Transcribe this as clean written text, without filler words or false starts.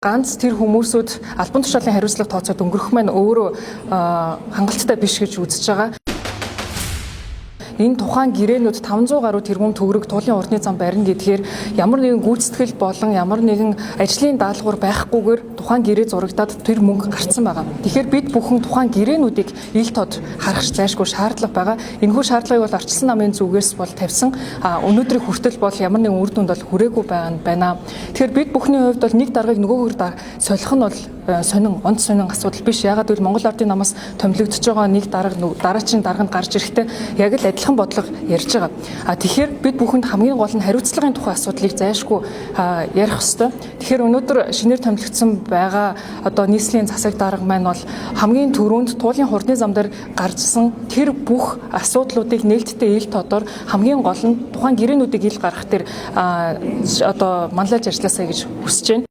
Ганц тэр хүмүүсүүд албан тушаалын хариуцлага тооцоод өнгөрөх маань өөрөө хангалттай биш гэж үзэж байгаа. Энэ тухайн гэрээнүүд 500 гаруй тэрбум төгрөг туулын уртны зам барина гэдгээр ямар нэгэн гүйцэтгэл болон ямар нэгэн ажлын даалгавар байхгүйгээр тухайн гэрээ зурагдаад тэр мөнгө гарцсан байгаа. Тэгэхээр бид бүхэн тухайн гэрээнүүдийг ил тод харах зайлшгүй шаардлага байгаа. Энэхүү шаардлагыг бол Арчилсан намын зүгээс бол тавьсан. Өнөөдрийн хүртэл бол ямар нэгэн үр дүнд бол хүрээгүй байна. Тэгэхээр бид бүхний хувьд бол нэг даргаыг нөгөөгөр солих нь бол онц сонин асуудал биш. Яагаад гэвэл Монгол Ардын намаас томилогдож байгаа нэг дараагийн дарганд гарч ирэхдээ яг л адилхан бодлого ярьж байгаа. Тэгэхээр бид бүхэнд хамгийн гол нь хариуцлагын тухай асуудлыг зайлшгүй ярих ёстой. Тэгэхээр өнөөдөр шинээр томилогдсон байгаа одоо нийслэлийн засаг дарга маань бол хамгийн түрүүнд туулын хурдны зам дээр гарчсан тэр бүх асуудлуудыг нээлттэй ил тодор хамгийн гол нь тухайн гэрээнүүдийг ил гаргах тэр одоо манлайлж ажилласаа гэж хүсэж байна.